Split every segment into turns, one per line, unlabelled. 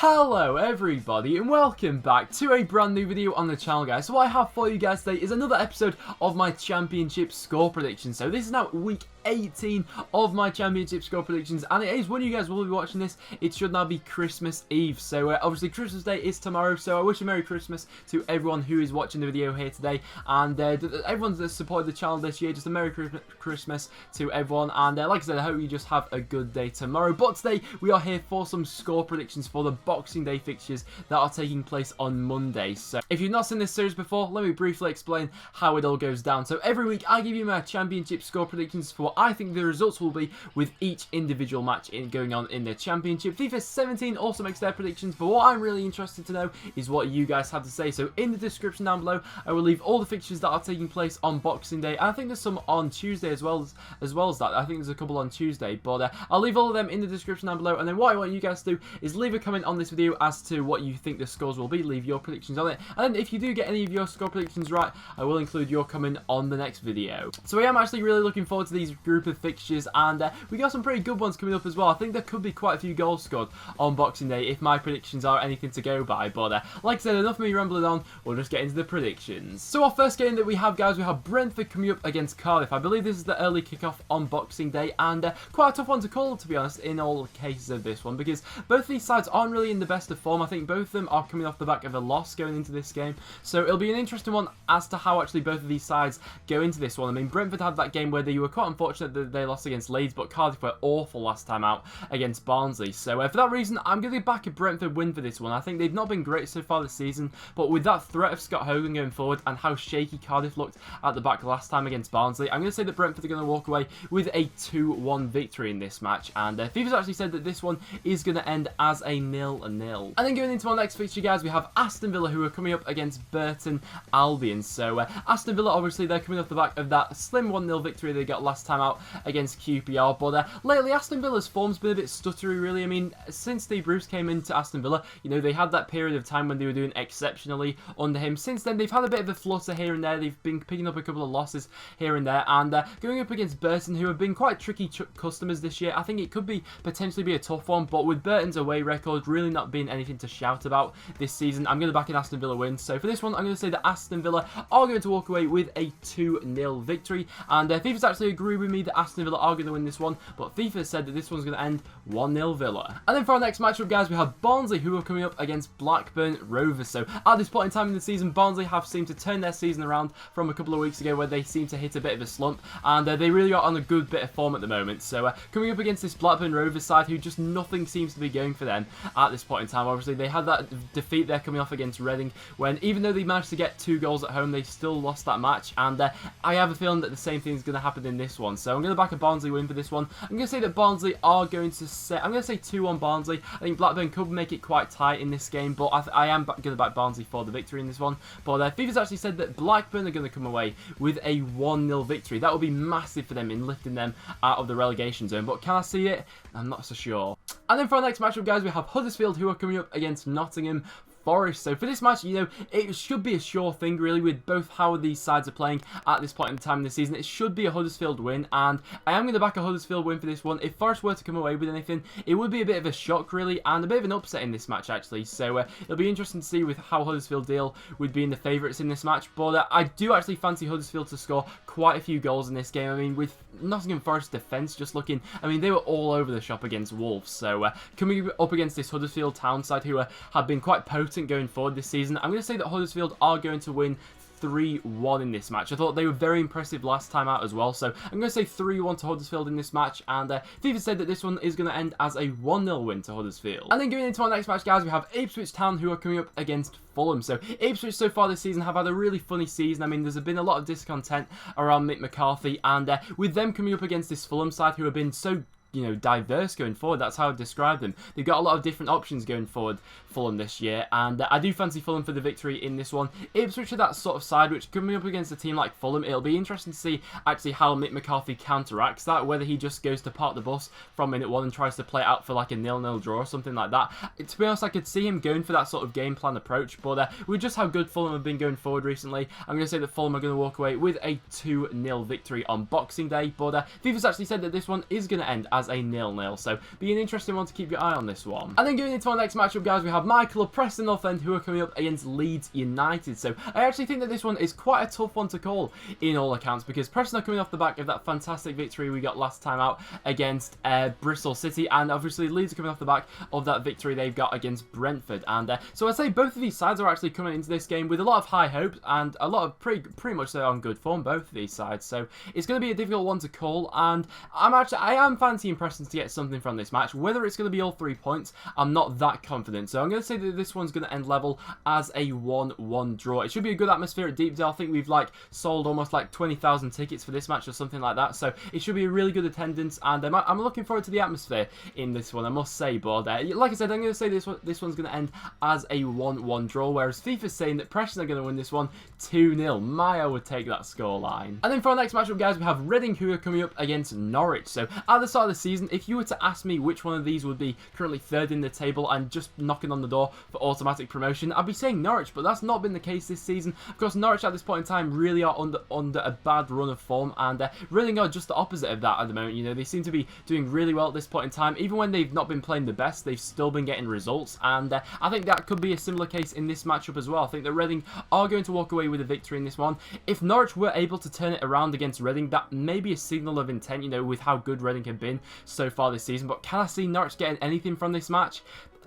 Hello everybody and welcome back to a brand new video on the channel, guys. So what I have for you guys today is another episode of my championship score prediction. So this is now week 18 of my championship score predictions, and it is, when you guys will be watching this, it should now be Christmas Eve. So obviously Christmas Day is tomorrow, so I wish a Merry Christmas to everyone who is watching the video here today, and everyone that's supported the channel this year, just a Merry Christmas to everyone. And like I said, I hope you just have a good day tomorrow. But today we are here for some score predictions for the Boxing Day fixtures that are taking place on Monday. So if you've not seen this series before, let me briefly explain how it all goes down. So every week I give you my championship score predictions for what I think the results will be with each individual match going on in the championship. FIFA 17 also makes their predictions, but what I'm really interested to know is what you guys have to say. So in the description down below, I will leave all the fixtures that are taking place on Boxing Day, and I think there's some on Tuesday as well as that. I think there's a couple on Tuesday, but I'll leave all of them in the description down below. And then what I want you guys to do is leave a comment on this video as to what you think the scores will be. Leave your predictions on it, and if you do get any of your score predictions right, I will include your comment on the next video. So I am actually really looking forward to these group of fixtures, and we got some pretty good ones coming up as well. I think there could be quite a few goals scored on Boxing Day if my predictions are anything to go by. But like I said, enough of me rambling on, we'll just get into the predictions. So our first game that we have, guys, we have Brentford coming up against Cardiff. I believe this is the early kickoff on Boxing Day, and quite a tough one to call, to be honest, in all cases of this one, because both these sides aren't really in the best of form. I think both of them are coming off the back of a loss going into this game, so it'll be an interesting one as to how actually both of these sides go into this one. I mean, Brentford had that game where they were quite unfortunate that they lost against Leeds, but Cardiff were awful last time out against Barnsley. So for that reason, I'm going to back a Brentford win for this one. I think they've not been great so far this season, but with that threat of Scott Hogan going forward and how shaky Cardiff looked at the back last time against Barnsley, I'm going to say that Brentford are going to walk away with a 2-1 victory in this match. And FIFA's actually said that this one is going to end as a 0-0. And then going into our next fixture, guys, we have Aston Villa, who are coming up against Burton Albion. So Aston Villa, obviously, they're coming off the back of that slim 1-0 victory they got last time out against QPR. But lately, Aston Villa's form's been a bit stuttery, really. I mean, since Steve Bruce came into Aston Villa, you know, they had that period of time when they were doing exceptionally under him. Since then, they've had a bit of a flutter here and there. They've been picking up a couple of losses here and there. And going up against Burton, who have been quite tricky customers this year, I think it could potentially be a tough one. But with Burton's away record really not being anything to shout about this season, I'm going to back an Aston Villa win. So for this one, I'm going to say that Aston Villa are going to walk away with a 2-0 victory. And FIFA's actually agreed with me that Aston Villa are going to win this one, but FIFA said that this one's going to end 1-0 Villa. And then for our next matchup, guys, we have Barnsley, who are coming up against Blackburn Rovers. So at this point in time in the season, Barnsley have seemed to turn their season around from a couple of weeks ago where they seemed to hit a bit of a slump, and they really are on a good bit of form at the moment. So coming up against this Blackburn Rovers side, who just nothing seems to be going for them at this point in time. Obviously, they had that defeat there coming off against Reading, when even though they managed to get 2 goals at home, they still lost that match, and I have a feeling that the same thing is going to happen in this one. So I'm going to back a Barnsley win for this one. I'm going to say that Barnsley are going to set, I'm going to say 2-1 Barnsley. I think Blackburn could make it quite tight in this game, but I am going to back Barnsley for the victory in this one. But FIFA's actually said that Blackburn are going to come away with a 1-0 victory. That will be massive for them in lifting them out of the relegation zone, but can I see it? I'm not so sure. And then for our next matchup, guys, we have Huddersfield, who are coming up against Nottingham Forest. So for this match, you know, it should be a sure thing, really, with both how these sides are playing at this point in time in the season. It should be a Huddersfield win, and I am going to back a Huddersfield win for this one. If Forest were to come away with anything, it would be a bit of a shock, really, and a bit of an upset in this match, actually. So it'll be interesting to see with how Huddersfield deal with being the favourites in this match. But I do actually fancy Huddersfield to score quite a few goals in this game. I mean, with Nottingham Forest defence just looking, I mean, they were all over the shop against Wolves. So coming up against this Huddersfield Town side, who have been quite potent going forward this season, I'm going to say that Huddersfield are going to win 3-1 in this match. I thought they were very impressive last time out as well, so I'm going to say 3-1 to Huddersfield in this match, and FIFA said that this one is going to end as a 1-0 win to Huddersfield. And then going into our next match, guys, we have Ipswich Town, who are coming up against Fulham. So Ipswich so far this season have had a really funny season. I mean, there's been a lot of discontent around Mick McCarthy, and with them coming up against this Fulham side, who have been so, you know, diverse going forward. That's how I describe them. They've got a lot of different options going forward, Fulham, this year, and I do fancy Fulham for the victory in this one. Ipswich are that sort of side which, coming up against a team like Fulham, it'll be interesting to see actually how Mick McCarthy counteracts that, whether he just goes to park the bus from minute 1 and tries to play it out for like a 0-0 draw or something like that. To be honest, I could see him going for that sort of game plan approach, but with just how good Fulham have been going forward recently, I'm going to say that Fulham are going to walk away with a 2-0 victory on Boxing Day. But FIFA's actually said that this one is going to end as a 0-0. So be an interesting one to keep your eye on this one. And then going into our next matchup, guys, we have my club Preston North End, who are coming up against Leeds United. So I actually think that this one is quite a tough one to call in all accounts, because Preston are coming off the back of that fantastic victory we got last time out against Bristol City, and obviously Leeds are coming off the back of that victory they've got against Brentford. And so I'd say both of these sides are actually coming into this game with a lot of high hopes and a lot of pretty much they're on good form, both of these sides. So it's going to be a difficult one to call, and I am fancying Preston to get something from this match. Whether it's going to be all 3 points, I'm not that confident. So I'm going to say that this one's going to end level as a 1-1 draw. It should be a good atmosphere at Deepdale. I think we've sold almost 20,000 tickets for this match or something like that. So it should be a really good attendance, and I'm looking forward to the atmosphere in this one, I must say. But like I said, I'm going to say this one's going to end as a 1-1 draw, whereas FIFA's saying that Preston are going to win this one 2-0. I would take that scoreline. And then for our next matchup, guys, we have Reading, who are coming up against Norwich. So at the start of the season, if you were to ask me which one of these would be currently third in the table and just knocking on the door for automatic promotion, I'd be saying Norwich, but that's not been the case this season. Of course, Norwich at this point in time really are under a bad run of form, and Reading are just the opposite of that at the moment. You know, they seem to be doing really well at this point in time. Even when they've not been playing the best, they've still been getting results, and I think that could be a similar case in this matchup as well. I think that Reading are going to walk away with a victory in this one. If Norwich were able to turn it around against Reading, that may be a signal of intent, you know, with how good Reading have been so far this season. But can I see Norwich getting anything from this match?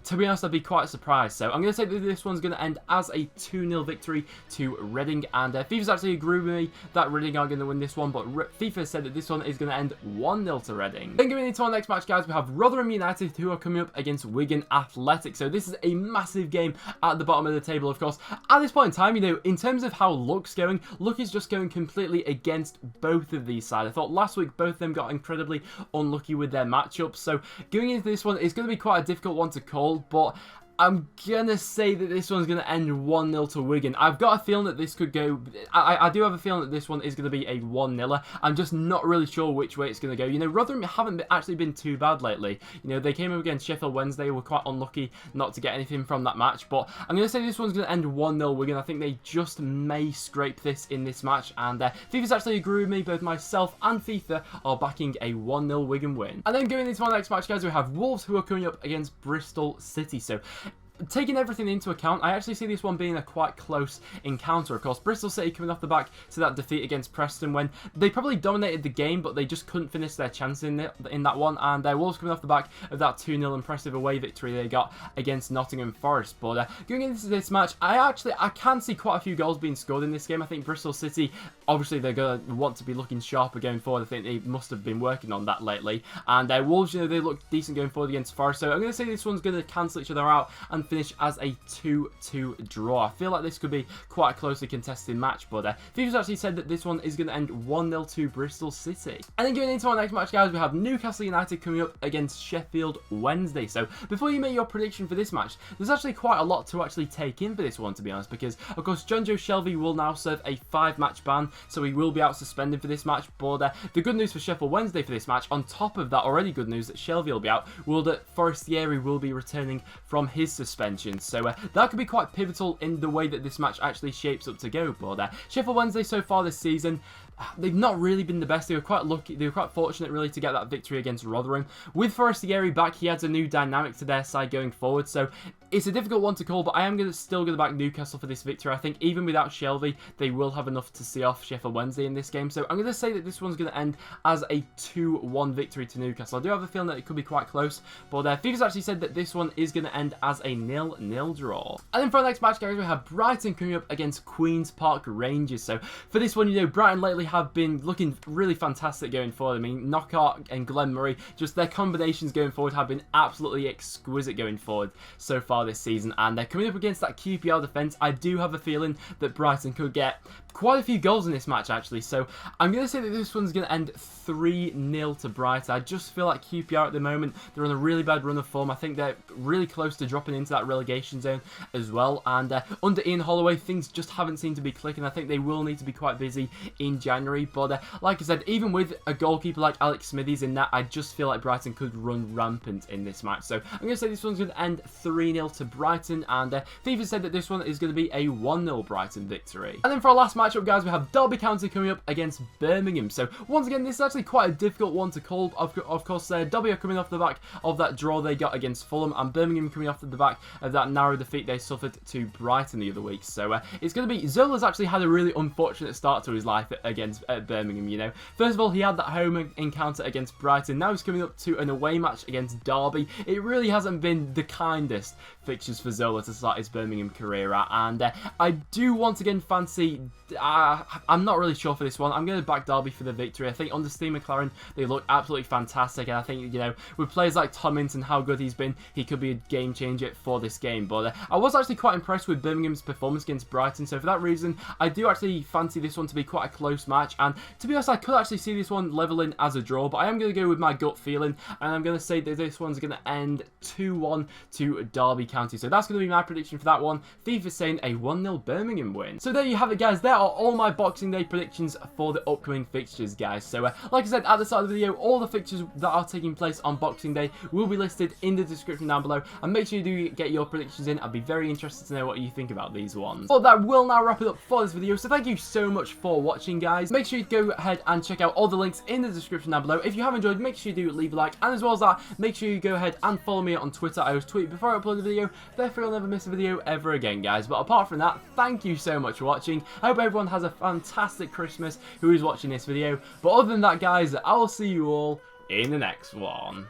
To be honest, I'd be quite surprised. So I'm going to say that this one's going to end as a 2-0 victory to Reading. And FIFA's actually agreed with me that Reading are going to win this one, but FIFA said that this one is going to end 1-0 to Reading. Then going into our next match, guys, we have Rotherham United, who are coming up against Wigan Athletic. So this is a massive game at the bottom of the table, of course. At this point in time, you know, in terms of how luck's going, luck is just going completely against both of these sides. I thought last week both of them got incredibly unlucky with their matchups. So going into this one, it's going to be quite a difficult one to call, but I'm going to say that this one's going to end 1-0 to Wigan. I've got a feeling that this could go... I do have a feeling that this one is going to be a 1-0er. I'm just not really sure which way it's going to go. You know, Rotherham haven't actually been too bad lately. You know, they came up against Sheffield Wednesday. Were quite unlucky not to get anything from that match. But I'm going to say this one's going to end 1-0 Wigan. I think they just may scrape this in this match. And FIFA's actually agreed with me. Both myself and FIFA are backing a 1-0 Wigan win. And then going into our next match, guys, we have Wolves, who are coming up against Bristol City. So taking everything into account, I actually see this one being a quite close encounter. Of course, Bristol City coming off the back to that defeat against Preston when they probably dominated the game, but they just couldn't finish their chance in that one. And Wolves coming off the back of that 2-0 impressive away victory they got against Nottingham Forest. But going into this match, I can see quite a few goals being scored in this game. I think Bristol City, obviously, they're going to want to be looking sharper going forward. I think they must have been working on that lately. And Wolves, you know, they look decent going forward against Forest. So I'm going to say this one's going to cancel each other out and finish as a 2-2 draw. I feel like this could be quite a closely contested match, but FIFA's actually said that this one is going to end 1-0 to Bristol City. And then going into our next match, guys, we have Newcastle United coming up against Sheffield Wednesday. So before you make your prediction for this match, there's actually quite a lot to actually take in for this one, to be honest, because of course John Joe Shelvey will now serve a 5-match ban, so he will be out suspended for this match. But the good news for Sheffield Wednesday for this match, on top of that already good news that Shelvey will be out, will that Forestieri will be returning from his suspension. So that could be quite pivotal in the way that this match actually shapes up to go. But Sheffield Wednesday so far this season, they've not really been the best. They were quite lucky. They were quite fortunate, really, to get that victory against Rotherham. With Forestieri back, he adds a new dynamic to their side going forward. So it's a difficult one to call, but I am still going to back Newcastle for this victory. I think even without Shelvey, they will have enough to see off Sheffield Wednesday in this game. So I'm going to say that this one's going to end as a 2-1 victory to Newcastle. I do have a feeling that it could be quite close, but FIFA's actually said that this one is going to end as a 0-0 draw. And then for our next match, guys, we have Brighton coming up against Queen's Park Rangers. So for this one, you know, Brighton lately have been looking really fantastic going forward. I mean, Knockout and Glenn Murray, just their combinations going forward have been absolutely exquisite going forward so far this season. And they're coming up against that QPR defence. I do have a feeling that Brighton could get quite a few goals in this match, actually. So I'm going to say that this one's going to end 3-0 to Brighton. I just feel like QPR at the moment, they're on a really bad run of form. I think they're really close to dropping into that relegation zone as well. And under Ian Holloway, things just haven't seemed to be clicking. I think they will need to be quite busy in January January. But like I said, even with a goalkeeper like Alex Smithies in that, I just feel like Brighton could run rampant in this match. So I'm going to say this one's going to end 3-0 to Brighton, and FIFA said that this one is going to be a 1-0 Brighton victory. And then for our last matchup, guys, we have Derby County coming up against Birmingham. So once again, this is actually quite a difficult one to call. Of course, Derby are coming off the back of that draw they got against Fulham, and Birmingham coming off the back of that narrow defeat they suffered to Brighton the other week. So it's going to be, Zola's actually had a really unfortunate start to his life against Birmingham, you know. First of all, he had that home encounter against Brighton. Now he's coming up to an away match against Derby. It really hasn't been the kindest fixtures for Zola to start his Birmingham career at, and I do once again fancy, I'm not really sure for this one. I'm going to back Derby for the victory. I think under Steve McLaren, they look absolutely fantastic, and I think, you know, with players like Tommins and how good he's been, he could be a game changer for this game. But I was actually quite impressed with Birmingham's performance against Brighton, so for that reason, I do actually fancy this one to be quite a close match, and to be honest, I could actually see this one leveling as a draw, but I am going to go with my gut feeling, and I'm going to say that this one's going to end 2-1 to Derby County. So that's going to be my prediction for that one. FIFA's saying a 1-0 Birmingham win. So there you have it, guys. There are all my Boxing Day predictions for the upcoming fixtures, guys. So like I said at the start of the video, all the fixtures that are taking place on Boxing Day will be listed in the description down below, and make sure you do get your predictions in. I'd be very interested to know what you think about these ones. But that will now wrap it up for this video, so thank you so much for watching, guys. Make sure you go ahead and check out all the links in the description down below. If you have enjoyed, make sure you do leave a like, and as well as that, make sure you go ahead and follow me on Twitter. I always tweet before I upload a video, therefore you'll never miss a video ever again, guys. But apart from that, thank you so much for watching. I hope everyone has a fantastic Christmas who is watching this video. But other than that, guys, I will see you all in the next one.